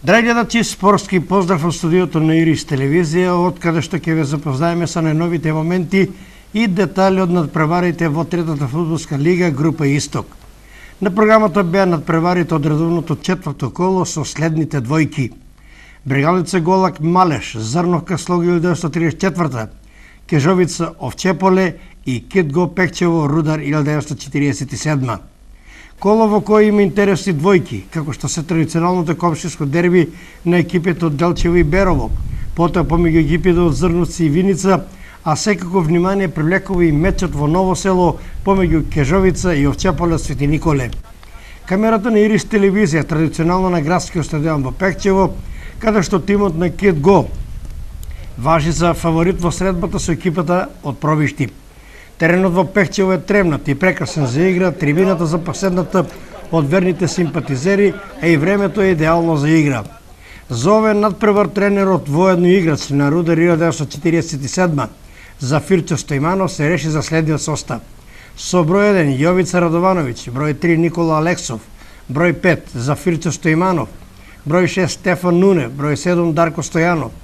Драги гледачи, спортски поздрав од студиото на Ирис телевизија, од каде што ќе ве запознаеме со најновите моменти и детали од надпреварите во третата фудбалска лига група Исток. На програмата беа надпреварите од редовното четврто коло со следните двојки: Брегалница Голак Малеш, Зрновка Слог 1934, Кежовица Овчеполе и Китго Пекчево Рудар 1947. Коло во кој има интересни двојки, како што се традиционалното комшиско дерби на екипите од Делчево и Берово, потоа помеѓу екипите од Зрновци и Виница, а секако внимание привлекува и мечот во Ново село помеѓу Кежовица и Овчеполе Свети Николе. Камерата на Ирис телевизија традиционално на градскиот стадион во Пекчево, каде што тимот на Китго важи за фаворит во средбата со екипата од Провишти. Теренот во Пекчево е тремнат и прекрасен за игра, трибината запаседната од верните симпатизери, а и времето е идеално за игра. За овен надпревар тренерот воедно играч на Рудар 1947 за Фирчо Стојманов се реши за следниот состав. Со број 1 Јовица Радовановиќ, број 3 Никола Алексов, број 5 за Фирчо Стојманов, број 6 Стефан Нуне, број 7 Дарко Стојанов,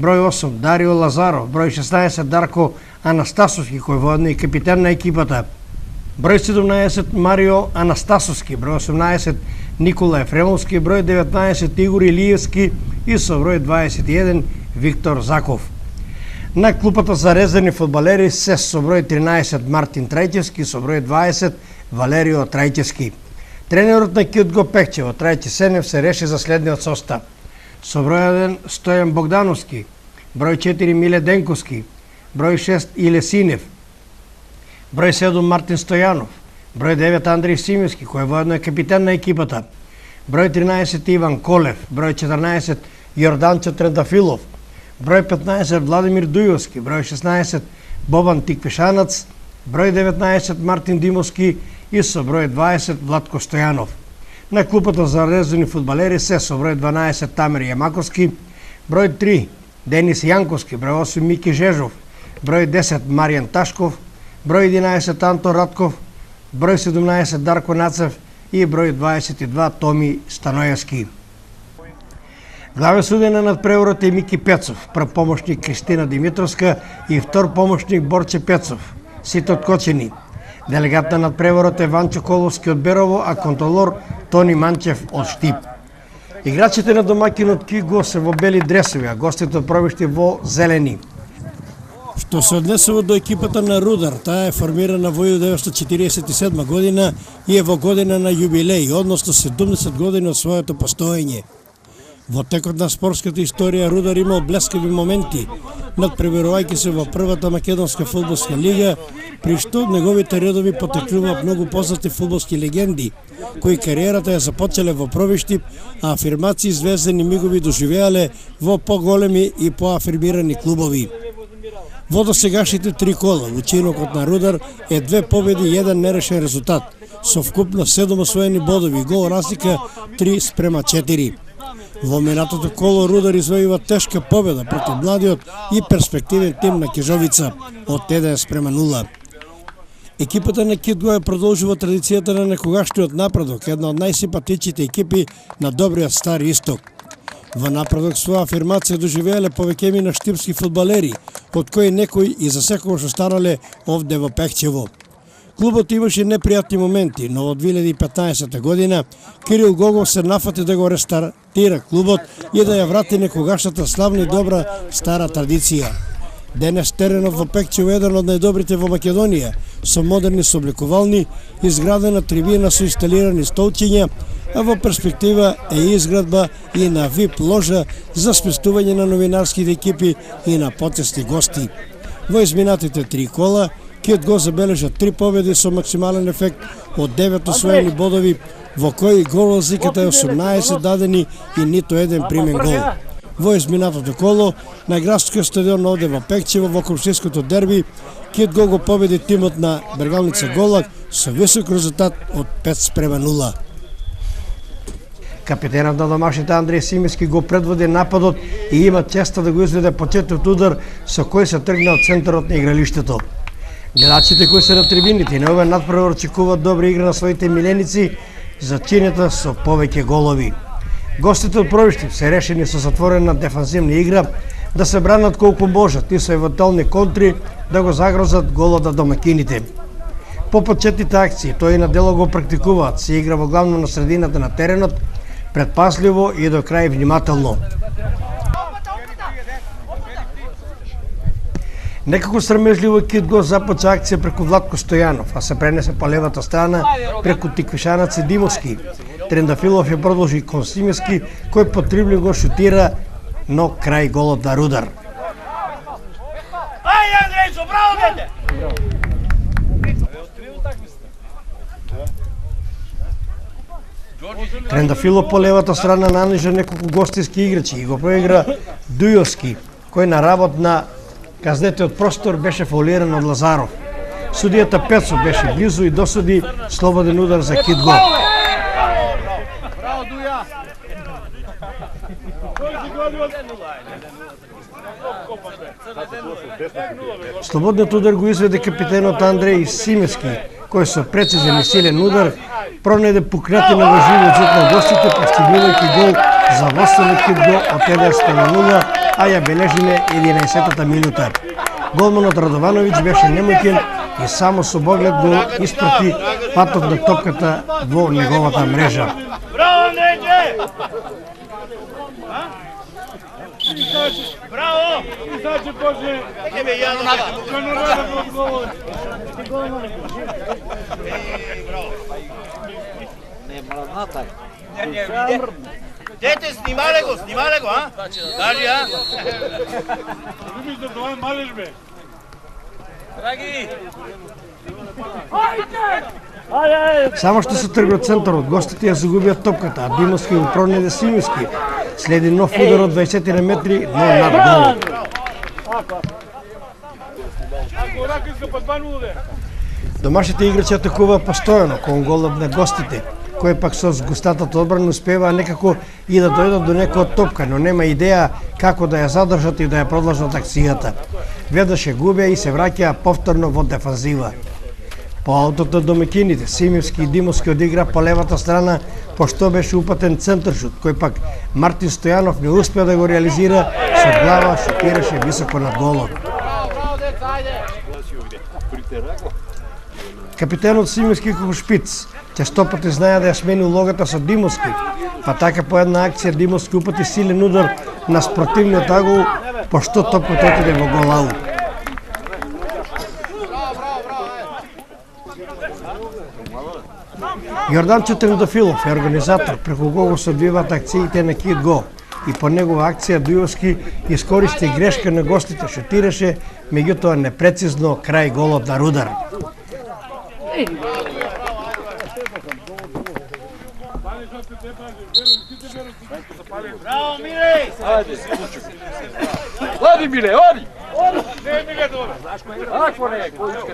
број 8 Дарио Лазаров, број 16 Дарко Анастасовски, кој воедно е капитен на екипата, број 17 Марио Анастасовски, број 18 Никола Ефремовски, број 19 Игор Илиевски и со број 21 Виктор Заков. На клупата за резервни фудбалери се со број 13 Мартин Трајчевски, со број 20 Валерио Трајчевски. Тренерот на Китго Пекчево Трајче Сенев се реши за следниот состав. Со број 1 Стојан Богдановски, број 4 Миле Денковски, број 6 Иле Синев, број 7 Мартин Стојанов, број 9 Андреј Симевски, кој воедно е капитен на екипата, број 13 Иван Колев, број 14 Јорданчо Трендафилов, број 15 Владимир Дујовски, број 16 Бобан Тиквишанац, број 19 Мартин Димовски и со број 20 Владко Стојанов. На клупата за резервни фудбалери се со број 12 Тамер Јамаковски, број 3 Денис Јанковски, број 8 Мики Жежов, број 10 Маријан Ташков, број 11 Анто Ратков, број 17 Дарко Нацев и број 22 Томи Станоевски. Главен судија на надпреварот е Мики Пецов, прв помошник Кристина Димитровска и втор помошник Борче Пецов, сите од Кочени. Делегат на надпреварот е Ванчо Коловски од Берово, а контролор Тони Манчев од Штип. Играчите на домакинот Китго се во бели дресови, а гостите од Провишти во зелени. Што се однесува до екипата на Рудар, таа е формирана во 1947 година и е во година на јубилеј, односно 70 години од своето постоење. Во текот на спортската историја Рудар имал блескави моменти, надпреварувајќи се во првата македонска фудбалска лига, при што од неговите редови потекнуваат многу познати фудбалски легенди, кои кариерата ја започнале во Провишти, а афирмации звездени мигови доживеале во поголеми и поафирмирани клубови. Во досегашните три кола, учинокот на Рудар е 2 победи и 1 нерешен резултат, со вкупно 7 освоени бодови, гол разлика 3:4. Во минатото коло Рудар извојува тешка победа против младиот и перспективен тим на Кежовица од 1:0. Екипата на Китго ја продолжува традицијата на некогашниот напредок, една од најсимпатичните екипи на добриот стар Исток. Во напредок своја афирмација доживеале повеќеми на штипски фудбалери, од кои некои и за секогаш останале овде во Пекчево. Клубот имаше непријатни моменти, но во 2015 година Кирил Гогов се нафати да го рестартира клубот и да ја врати некогашната славна и добра стара традиција. Денес теренот во Пекчево е еден од најдобрите во Македонија, со модерни собликувални, изградена трибина со инсталирани столчиња, а во перспектива е изградба и на VIP ложа за сместување на новинарските екипи и на почесни гости. Во изминатите 3 кола Китго забележа 3 победи со максимален ефект од 9 освоени бодови, во кои гол разликата е 18 дадени и ниту еден примен гол. Во изминатото коло на градскиот стадион овде во Пекчево во комшиското дерби Китго го победи тимот на Брегалница Голак со висок резултат од 5:0. Капитенот на домашните Андреј Симевски го предводи нападот и има честа да го изведе почетниот удар со кој се тргна од центарот на игралиштето. Гледачите кои се на трибините и на овој надпревар очекуваат добра игра на своите миленици, зачинета со повеќе голови. Гостите од Провиштип се решени со затворена дефанзивна игра да се бранат колку можат и со евентуални контри да го загрозат голот на домакините. По почетните акции, тој и на дело го практикуваат, се игра во главно на средината на теренот, предпасливо и до крај внимателно. Некако срамежливо Кит Го започна акција преку Владко Стојанов, а се пренесе по левата страна преку Тиквишанац и Димовски. Трендафилов ја продолжи кон Симески, кој по дриблинг го шутира, но крај голот на Рудар. Ај, Андрејчо, браво, дете! Трендафилов по левата страна нанижа неколку гостински играчи и го проигра Дујовски, кој на работ на казнетиот простор беше фаулиран од Лазаров. Судијата Пецо беше близу и досуди слободен удар за Кит Го. Браво, Дуја! Слободниот удар го изведе капитенот Андреј Симески, кој со прецизен и силен удар пронајде пукнатина во живиот зид на гостите, постигнувајќи гол за водството Кит Го од 1:0, а ја бележи на 11-та минута. Голманот Радовановиќ беше немоќен и само со поглед го испрати патот на топката во неговата мрежа. Браво, Андрејче! Браво! Значи Боже, Ке бе јадо на Не, мараната. Дете, снимале го, а? Кажи, а? мислам тоа е малеж бе. Драги! Само што се тргна центарот, гостите ја загубија топката, а Димовски го пронајде Симески. Следи нов удар од 20 метри, но над голот. Ако рак иска па 2-0. Домашните играчи атакуваат постојано кон голот на гостите, кој пак со згустатата одбрана успева некако и да дојдат до некоја топка, но нема идеја како да ја задржат и да ја продолжат акцијата. Веднаш ја губеа и се враќаа повторно во дефанзива. По аутот на домакините, Симевски и Димовски одигра по левата страна, пошто беше упатен центаршут, кој пак Мартин Стојанов не успеа да го реализира, со глава шутираше високо над голот. Капитенот Симевски како шпиц честопати знае да ја смени улогата со Димовски, па така по една акција Димовски упати силен удар на спротивниот агол, пошто топката отиде во гол аут. Јорданчо Трендафилов е организатор, преку кого се одвиваат акциите на Кит Го и по негова акција Дујовски искористи грешка на гостите, шутираше, меѓутоа непрецизно крај голот на Рудар. Браво, Миреј! Оди, Миле, оди! Не, Миле, добро. Ако не, кој иска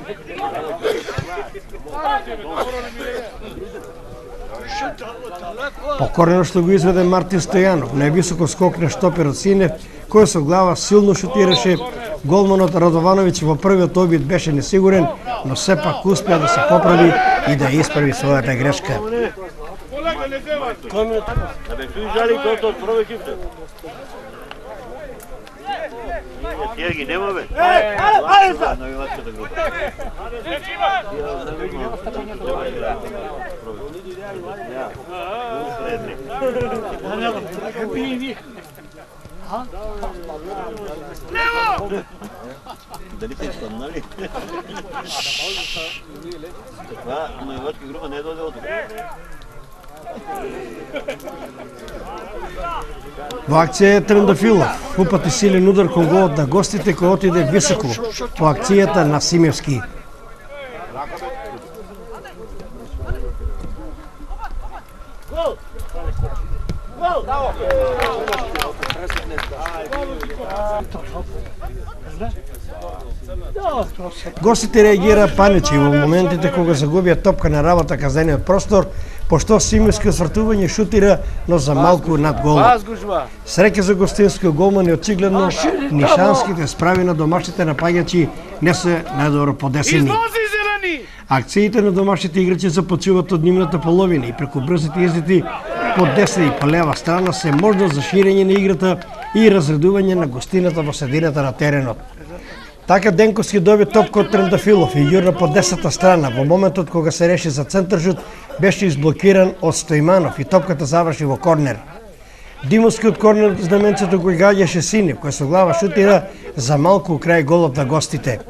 Покорено што го изведе Мартин Стојанов, највисоко скокна штоперот Синев, кој со глава силно шутираше. Голманот Радовановиќ во првиот обид беше несигурен, но сепак успеа да се поправи и да исправи својата грешка. Полека не земат. Да бе стои жали тоа од прва екипа. Тие ги нема бе. Ајде са! Новивачката група. Дали те станали? Таква новивачка група не дојде од тука. Во акција е Трендафилов, упати силен удар кон голот на гостите кој отиде високо по акцијата на Симевски. Гостите реагираа паничи во моментите кога загубија топка на работа казнениот простор, пошто Симевски освртување шутира, но за малку над голот. Среќа за гостинскиот голман и очигледно нишанските справи на домашните напаѓачи не се најдобро подесени. Акциите на домашните играчи започнуваат од нивната половина и преку брзите издити по десна и по лева страна се можност за ширење на играта и разредување на гостината во средината на теренот. Така Денковски доби топка од Трендафилов и јурна по десната страна. Во моментот кога се реши за центаршут, беше изблокиран од Стојманов и топката заврши во корнер. Димовски од корнер знаменцето го гаѓаше Синев, кој со глава шутира за малку крај голот на гостите.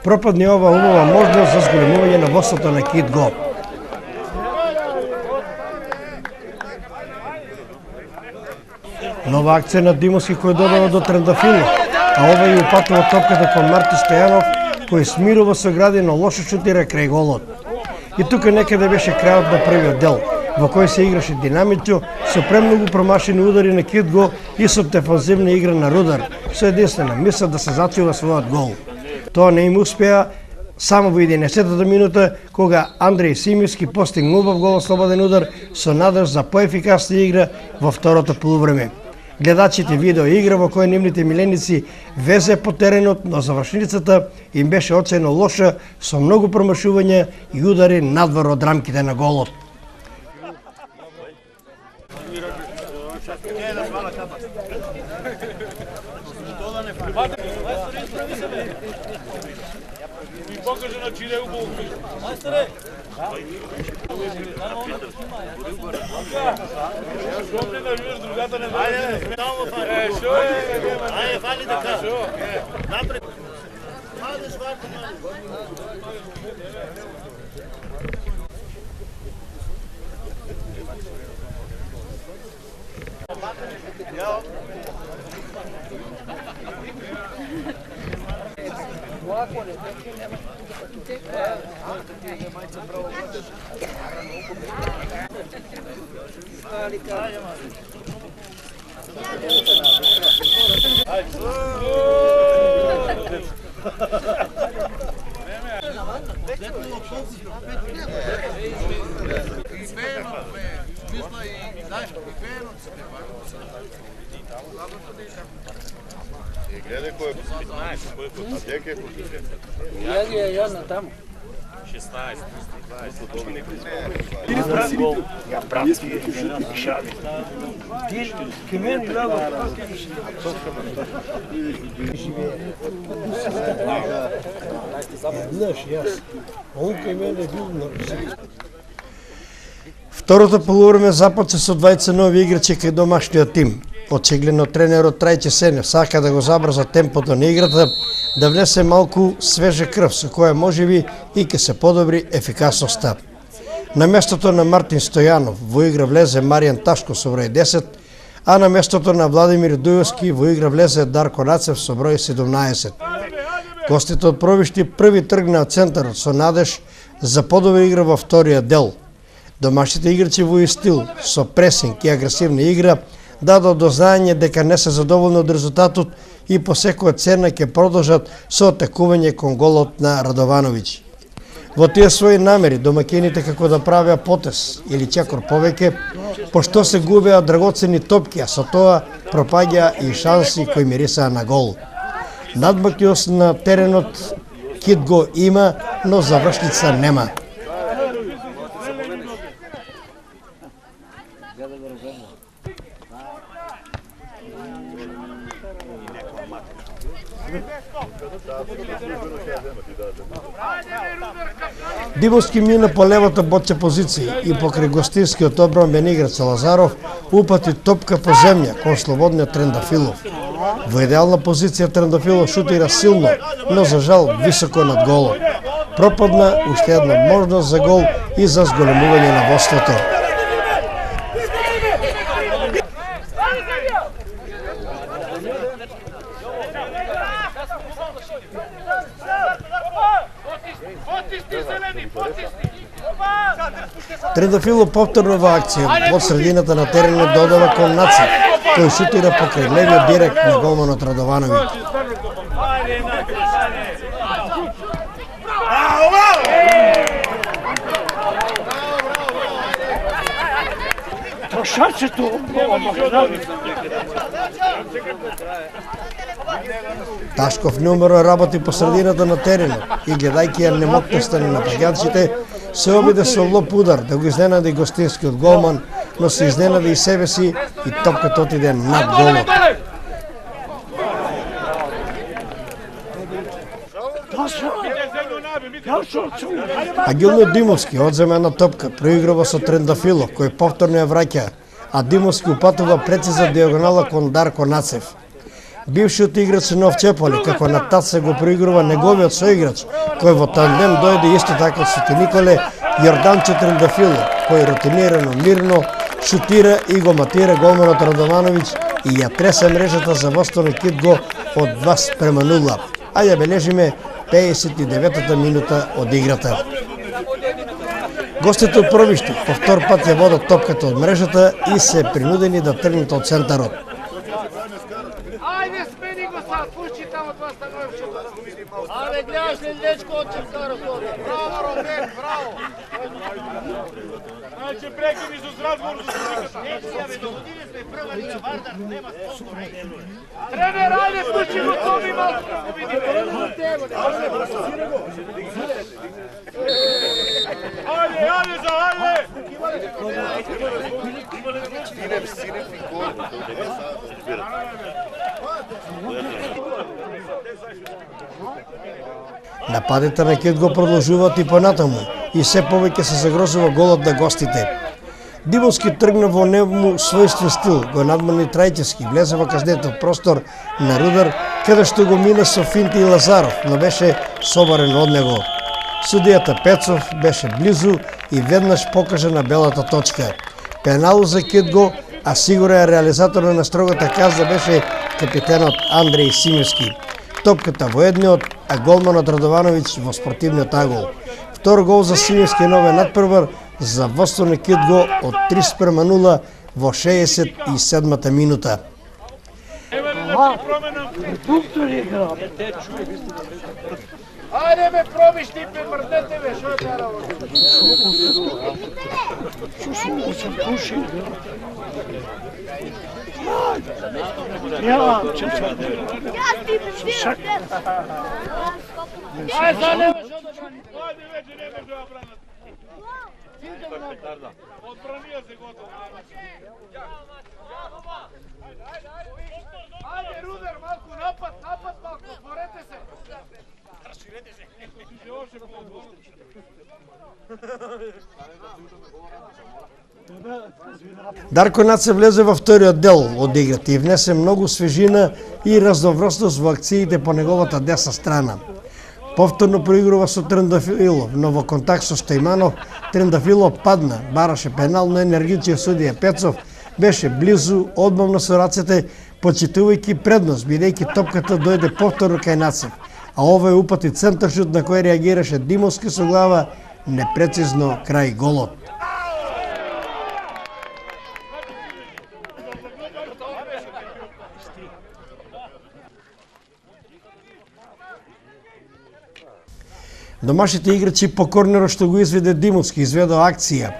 Пропадни ова убава можност за зголемување на водството на Кит Го. Нова акција на Димовски кој додава до Трендафилов, а ова и упатува топката кон Марти Стојанов, кој смирува со гради, но лошо шутира крај голот. И тука некаде беше крајот на првиот дел, во кој се играше динамично, со премногу промашени удари на Кит Го и со дефанзивна игра на Рудар, со единствена мисла да се зачува својот гол. Тоа не им успеа само во 11-та минута, кога Андреј Симивски постигна убав гол слободен удар со надеж за поефикасна игра во второто полувреме. Гледачите видео игра во која нивните миленици везе по теренот, но завршницата им беше оцено лоша со многу промашувања и удари надвор од рамките на голот. И покаже на Чиле убаво. Шо не навиеш, другата не знае. Шо е? Ајде, фали така. Напред. Гледай кој е 15, кој е на дека е позиција. Ја на таму. 16, 20. Второто полувреме започна со 20 нови играчи кај домашниот тим. Очигледно тренерот Трајче Сенев сака да го забрза темпото на играта, да внесе малку свежа крв со која можеби и ќе се подобри ефикасноста. На местото на Мартин Стојанов во игра влезе Маријан Ташко со број 10, а на местото на Владимир Дујовски во игра влезе Дарко Нацев со број 17. Гостите од Провишти први тргнаа центарот со надеж за подобра игра во вториот дел. Домашните играчи во стил со пресинг и агресивна игра дадо до знаење дека не се задоволни од резултатот и по секоја цена ќе продолжат со атакување кон голот на Радовановиќ. Во тие своји намери домакините како да правеа потез или чекор повеќе, пошто се губеа драгоцени топки, а со тоа пропаѓа и шанси кои мирисаа на гол. Надмакиност на теренот Кит Го има, но завршница нема. Димовски мина по левата боча позиција и покрај гостинскиот одбранбен играч Лазаров упати топка по земја кон слободниот Трендафилов. Во идеална позиција Трендафилов шутира силно, но за жал високо над голот. Пропадна уште една можност за гол и за зголемување на водството. Трендафилов повторно во акција од средината на теренот додава кон Нацев, кој шутира покрај левиот директ на голманот Радовановиќ. Ташков неуморно работи по средината на теренот и гледајќи ја немотноста на напаѓачите, се обиде со лоп удар да го изненади гостинскиот голман, но се изненади и себе си и топката отиде над голот. Агилно Димовски одзема една топка, проиграва со Трендафилов, кој повторно ја враќа, а Димовски упатува прецизна диагонала кон Дарко Нацев. Бившиот играч Нов Чеполи, како на таца го проигрува неговиот соиграч, кој во тандем дојде исто така со Николе Јорданче Трендафилов, кој рутинирано, мирно шутира и го матира голманот Радовановиќ и ја тресе мрежата за Востон Кидго од 2:0, а ја бележиме 59-та минута од играта. Гостите од Пробишти по втор пат ја водат топката од мрежата и се принудени да тргнат од центарот. Ајде, смени го сад, пушти тамо два становишчето. Абе, гледаш ли дечко од Чевкаров овде? Браво, Робер, браво! Значи прекини со разговор со сликата. Догодини сме прва лига, Вардар, нема спонсор. Тренер, ајде, пушти го Томи малко да го видиме. Ајде, ајде за ајде! Синев и гол. Нападите на Кид го продолжуваат и понатаму и се повеќе се загрозува голот на гостите. Димовски тргна во нему својствен стил, го надмани Трајчевски, влезе во казнетов простор на Рудар, каде што го мина со финти и Лазаров, но беше собарен од него. Судијата Пецов беше близу и веднаш покажа на белата точка. Пенал за Кидго, а сигурен реализатор на строгата каза беше капитенот Андреј Симевски. Топката во едниот, а голманот Радовановиќ во спортивниот агол. Втор гол за Симевски нове надпрвар за Востон Кидго од 3:0 во 67-та минута. Ајде, бе, Пробишти, бе, мрдете, бе, шо е таа работа? Ајде, нема шо да брани. Ајде вече не може да бранат. Одбранија се готово. Ајде, Рудер, малку напад, малку, отворете се. Дарко Нацев влезе во вториот дел од играта и внесе многу свежина и разноврсност во акциите по неговата десна страна. Повторно проигрува со Трендафилов, но во контакт со Стојманов, Трендафилов падна, бараше пенал, но енергичниот судија Пецов беше близу, одмамно со рацете, почитувајќи предност, бидејќи топката дојде повторно кај Нацев, а овој упати центаршут на кој реагираше Димовски со глава непрецизно крај голот. Домашните играчи по корнерот што го изведе Димовски изведоа акција,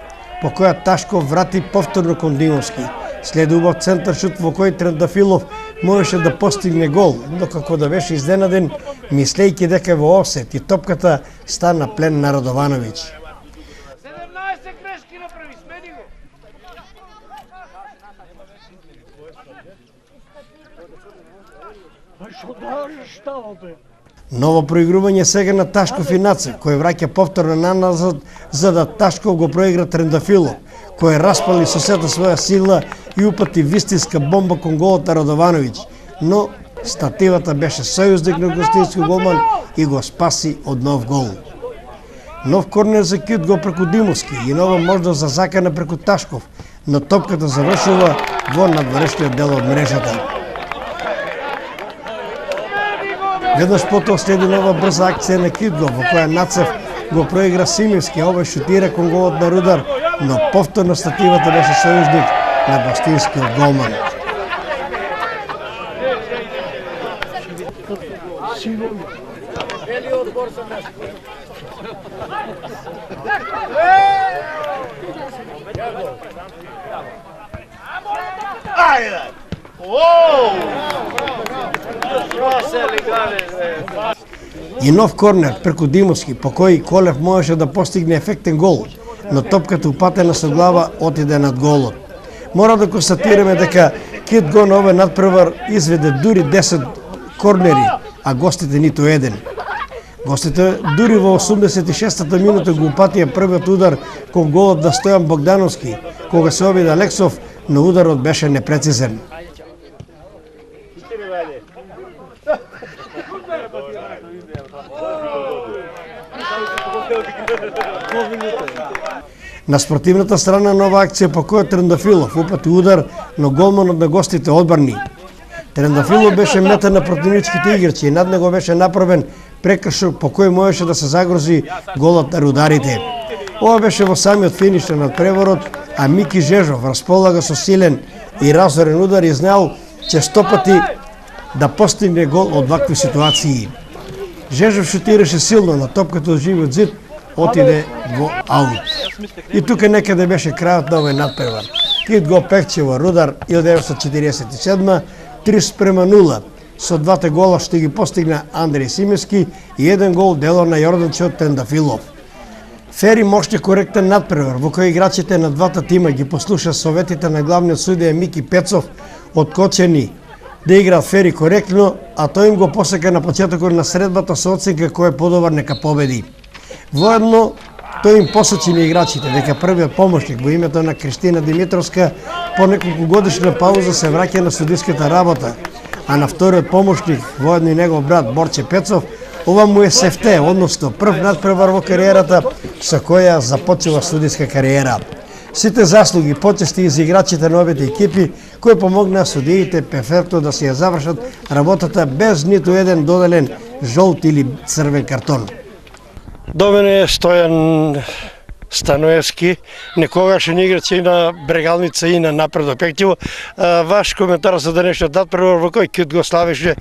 по која Ташков врати повторно кон Димовски. След убав центаршут во кој Трендафилов можеше да постигне гол, но како да беше изненаден, мислејќи дека во офсет и топката стана плен на Радовановиќ. 17 грешки направи, смени го. Ново проигрување сега на Ташков и Нацев, кој враќа повторно назад за да Ташков го проигра Трендафилов, кој распали со сета своја сила и упати вистинска бомба кон голот на Радовановиќ, но стативата беше сојузник на гостински голман и го спаси од нов гол. Нов корнер за Кидго преку Димовски и нова можност за закана преку Ташков, но топката завршува во надворешниот дел од мрежата. Веднаш потоа следи нова брза акција на Кидго, во која Нацев го проигра Симевски, а овој шутира кон голот на Рудар, но повторно стативата беше сојузник на гостинскиот голман. И нов корнер преку Димовски, по кој Колев можеше да постигне ефектен гол, но топката упатена со глава отиде над голот. Мора да констатираме дека Кит Го на овој надпревар изведе дури 10 корнери, а гостите ниту еден. Гостите дури во 86-та минута го упатија првиот удар кон голот на Стојан Богдановски, кога се обиде Алексов, но ударот беше непрецизен. На спортивната страна на ова акција Покојот Трендафилов упати удар, но голманот на гостите одбрани. Трендафилов беше мета на противничките играчи и над него беше направен прекршок по кој можеше да се загрози голот на рударите. Ова беше во самиот финиш на надпреварот, а Мики Жежов располага со силен и разорен удар и знаел че 100 пати да постигне гол од вакви ситуации. Жежов шутираше силно, на топката од живиот зид отиде во аут. И тука некаде беше крајот на овој надпревар. Кит Го Пехчево, Рудар 1947 3:0 со двата гола што ги постигна Андреј Симески и еден гол дело на Јорданче Трендафилов. Фери мощен коректен надпревар во кој играчите на двата тима ги послуша советите на главниот судија Мики Пецов, откочени да играат фери коректно, а тој им го посека на почетокот на средбата со оценка кој е подобар нека победи. Воедно тој им посочи на играчите дека првиот помошник во името на Кристина Димитровска по неколку годишна пауза се враќа на судиската работа, а на вториот помошник, воедно и негов брат Борче Пецов, ова му е сефте, односно прв надпревар во кариерата со која започува судиска кариера. Сите заслуги, почести и за играчите на овите екипи кои помогнаа судиите перфектно да си ја завршат работата без ниту еден доделен жолт или црвен картон. До мене е Стојан Станоевски, некогашен играч и на Брегалница и на Напредо Пехчево. Ваш коментар за денешниот надпревар во кој Кит Го славеше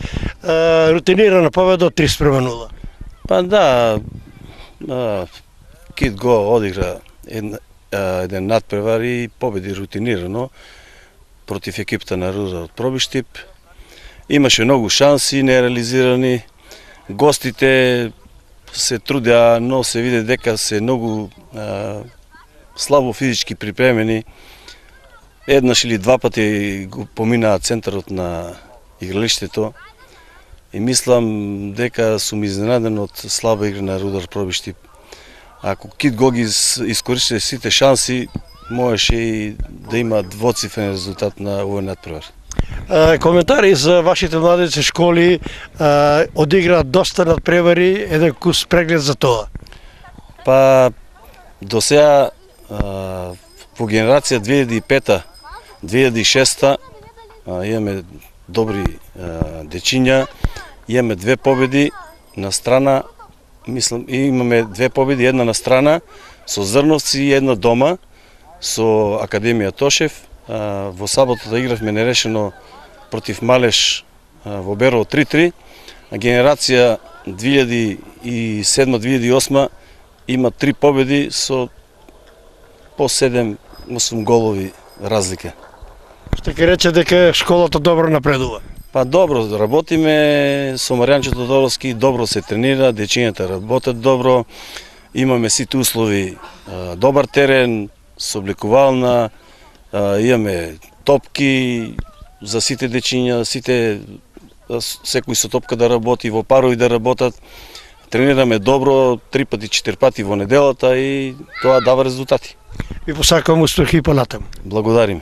рутинирана победа од 3:0? Па да, Кит Го одигра еден надпревар и победи рутинирано против екипата на Рудар од Пробиштип. Имаше многу шанси нереализирани. Гостите се трудеа, но се виде дека се многу слабо физички припремени. Еднаш или два пати го поминаа центарот на игралиштето и мислам дека сум изненаден од слаба игра на Рудар Пробиштип. Ако Кит Го ги искористи сите шанси, можеше и да има двоцифрен резултат на овој надпревар. Коментари за вашите младежки школи, одигра доста надпревари, еден кус преглед за тоа. Па до сега во генерација 2005-2006 имаме добри дечиња, имаме две победи на страна, мислам, имаме две победи, една на страна со Зрновци и една дома со Академија Тошев. Во саботата игравме нерешено против Малеш во Берово 3-3, а генерација 2007-2008 има 3 победи со по 7-8 голови разлика. Што ќе рече дека школата добро напредува? Па добро работиме со Маријанче Тодоровски, добро се тренира, дечињата работат добро, имаме сите услови, добар терен, собликувална, имаме топки за сите дечиња, секој со топка да работи, во парови да работат. Тренираме добро, 3 пати, 4 пати во неделата и тоа дава резултати. Ви посакувам успех и понатаму. Благодарим.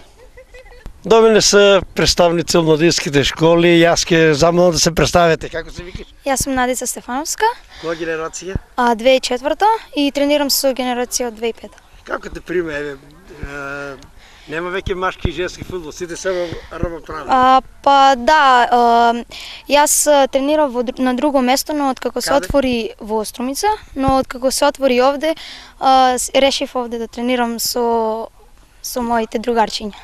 До мене се представници од младинските школи, јас ќе замолам да се представите. Како се викаш? Јас сум Надица Стефановска. Која генерација? 2004 и тренирам со генерација од 2005. Како те приме? Нема веќе машки и женски фудбал, сите се равноправни. Па да, јас тренирам на друго место, но откако се отвори во Острумица, но откако се отвори овде, решив овде да тренирам со моите другарчиња.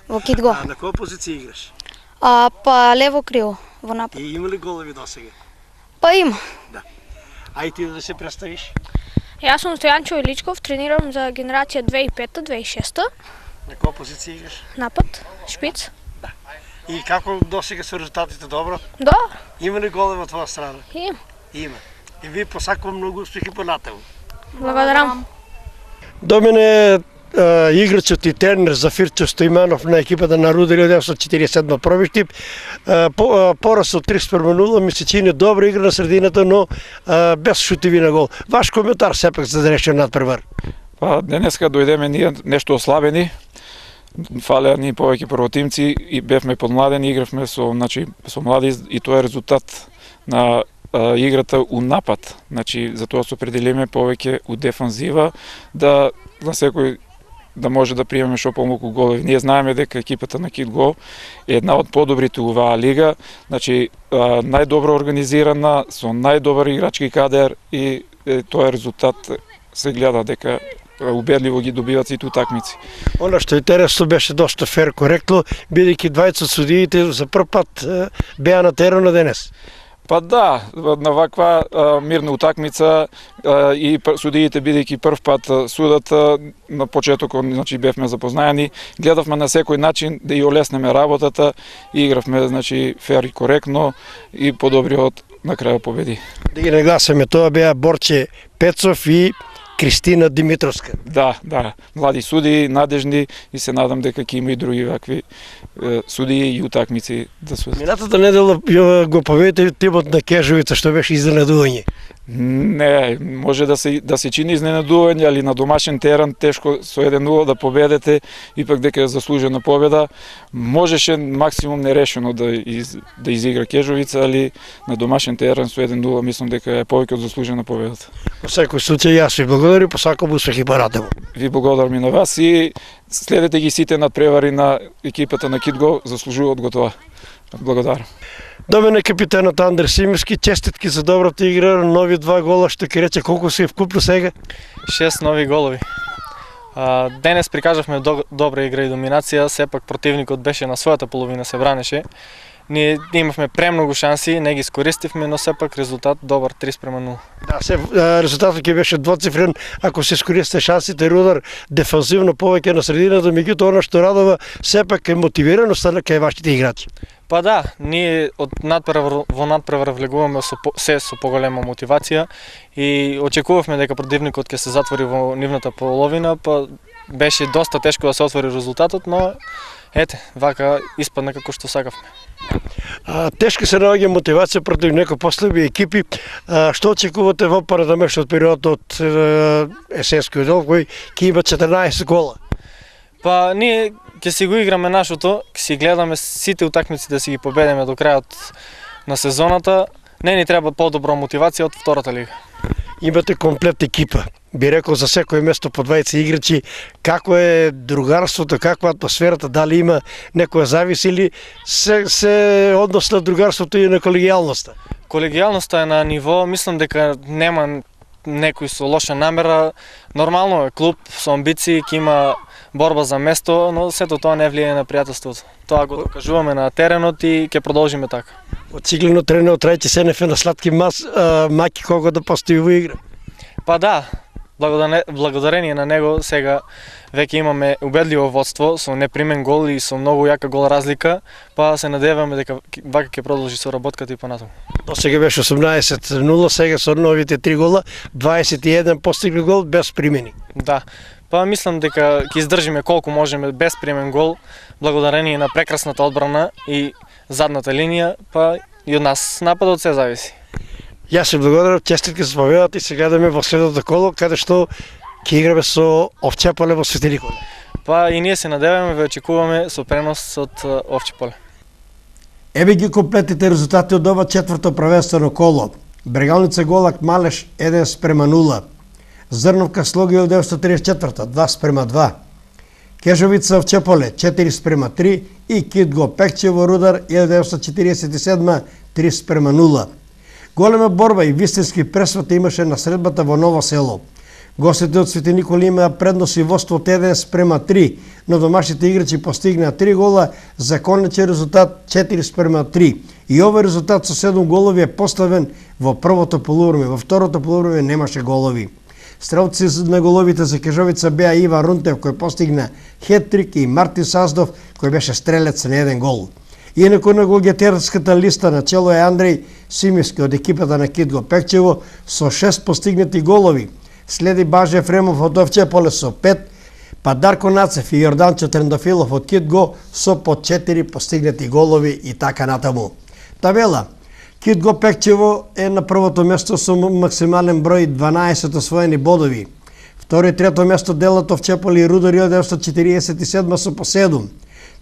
Во Кит Го. А на која позиција играш? Па лево крило во напад. И има ли голови досега? Па има. Да. Ај ти да се представиш? Јас сум Стојанчо Иличков, тренирам за генерација 2005-2006. На која позиција играш? Напад, шпиц. Да. И како досега се резултатите добро? Да. Има ли голови во твоја страна? Има. Има. И ви посакувам многу успехи понатаму. Благодарам. До мене играчот и тренер Зафирчо Стоиманов на екипата на Рудар 1947 Пробиштип. Пораз од 3:0 ми се чини добра игра на средината, но без шутеви на гол. Ваш коментар сепак за денешниот надпревар? Па денеска дојдеме ние нешто ослабени. Фалеа ни повеќе првотимци и бевме подмладени, игравме со млади и тоа е резултат на играта у напад. Затоа се определиме повеќе у дефанзива да на секој да може да приемеме што помалку голови. Ние знаеме дека екипата на KidGo е една од подобрите у оваа лига, најдобро организирана, со најдобар играчки кадер и тоа е резултат, се гледа дека убедливо ги добиваат сите утакмици. Она што интересно беше доста фер коректно, бидејќи двајца судиите за прв пат беа на теренот денес. Па да, на ваква мирна утакмица и судиите бидејќи прв пат судат на почетокот, бевме запознаени, гледавме на секој начин да ја олеснеме работата и игравме фер и коректно и подобриот на крајот победи. Да ги нагласиме, тоа беа Борче Пецов и Кристина Димитровска. Да, млади судии, надежни и се надам дека ќе има и други вакви судии и утакмици да судат. Минатата недела го победите тимот на Кежовица, што беше изненадување. Не, може да се чини изненадување, али на домашен терен тешко со 1:0 да победете, ипак дека е заслужена победа. Можеше максимум нерешено да изигра Кежовица, али на домашен терен со 1:0 мислам дека е повеќе од заслужена победата. Во секој случај јас ви благодарам, посакам успех и паратемо. Ви благодарам и на вас и следете ги сите надпревари на екипата на KidGo, заслужуваат го тоа. Благодарам. До мене капитанот Андре Симирски, честитки за добрата игра, нови 2 гола, што ќе рече колку се вкупно сега? 6 нови голови. Денес прикажавме добра игра и доминација, сепак противникот беше на својата половина, се бранеше. Ние имавме премногу шанси, не ги искористивме, но сепак резултат добар 3:0. Да, резултатот ќе беше двоцифрен ако се искористите шансите. Рудар дефанзивно повеќе на средината, меѓутоа она што радува сепак е мотивираноста на кај вашите играчи. Па да, ние во надпревар влегуваме со поголема мотивација и очекувавме дека противникот ќе се затвори во нивната половина, па беше доста тешко да се отвори резултатот, но вака испадна како што сакавме. Тешко се наоѓа мотивација против некои послаби екипи. Што очекувате во парадомешниот период од есенскиот дел кој ќе има 14 гола? Па ние ќе си го играме нашото, ќе си гледаме сите утакмици да си ги победиме до крајот на сезоната. Не ни треба подобра мотивација од втората лига. Имате комплет екипа. Би рекол за секој место по 20 играчи. Како е другарството, каква атмосферата, дали има некоја завис или се однос на другарството и на колегијалноста? Колегијалноста е на ниво, мислам дека нема некој со лоша намера. Нормално е клуб со амбиции, ќе има борба за место, но сето тоа не влијае на пријателството. Тоа го докажуваме на теренот и ќе продолжиме така. Очигледно тренерот Трајче Сенеф е на сладки маки кога да постои во игра. Па да, благодарение на него сега веќе имаме убедливо водство со непримен гол и со многу јака гол разлика, па се надеваме дека вака ќе продолжи соработката и понатаму. До сега беше 18:0, сега со новите 3 гола, 21 постигнат гол без примени. Да. Па мислам дека ќе издржиме колку можеме без примен гол, благодарение на прекрасната одбрана и задната линија, па и од нас нападот се зависи. Јас се благодарам, честитки за победата и се гледаме во следното коло, каде што ќе играме со Овче поле во Свети Никола. Па и ние се надеваме, ве очекуваме со пренос од Овче поле. Еве ги комплетните резултати од ова четврто првенствено коло. Брегалница Голак Малеш 1:0. Зрновка Слоги 1934 2:2. Кежовица Овче поле 4:3 и KidGo Пекчево Рудар 1947 3:0. Голема борба и вистински пресват имаше на средбата во Ново село. Гостите од Свети Никола имаа предност и воство од 1:3, но домашните играчи постигнаа 3 гола за конечен резултат 4:3. И овој резултат со 7 голови е поставен во првото полувреме, во второто полувреме немаше голови. Стрелци на головите за Кежовица беа Иван Рунтев кој постигна хеттрик и Мартин Саздов кој беше стрелец на 1 гол. Инаку на голгетерската листа на чело е Андреј Симирски од екипата на KidGo Пекчево со 6 постигнати голови. Следи Баже Ефремов од Овче поле со 5, па Дарко Нацев и Јорданчо Трендафилов од Китго со по 4 постигнати голови и така натаму. Табела. Китго Пекчево е на првото место со максимален број 12 освоени бодови. Второ и трето место делат Чеполи и Рудо Рио 1947 со по 7.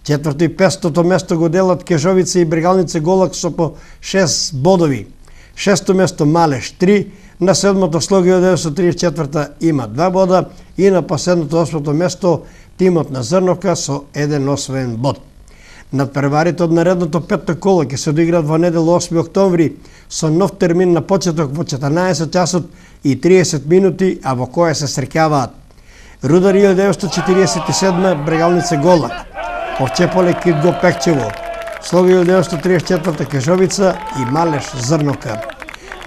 Четврто и пестото место го делат Кежовица и Брегалница Голак со по 6 бодови. Шесто место Малеш 3, на седмото Слоги 1934 има 2 бода и на последното осмото место тимот на Зрновка со 1 освоен бод. Надпреварите од наредното петто коло ќе се доиграат во недела 8 октомври со нов термин на почеток во 14 часот и 30 минути, а во која се среќаваат Руда Рио 1947 Брегалница Голак, Овчеполе Китго Пекчево, Слоги 1934 Кежовица и Малеш Зрновка.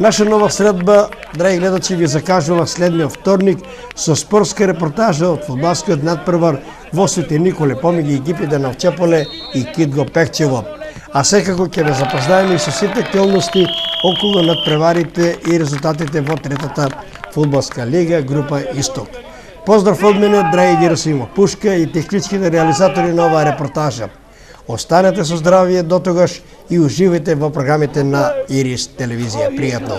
Наша нова средба, драги гледачи, ви закажува следниот вторник со спортска репортажа од фудбалскиот надпревар во Свети Николе помеѓу екипите на Овчеполе и Китго Пекчево. А секако ќе ве запознаеме и со сите актуелности околу надпреварите и резултатите во третата фудбалска лига група Исток. Поздрав од мене, драги Герасимов Пушка и техничките реализатори на оваа репортажа. Останете со здравие дотогаш и уживајте во програмите на Ирис телевизија. Пријатно!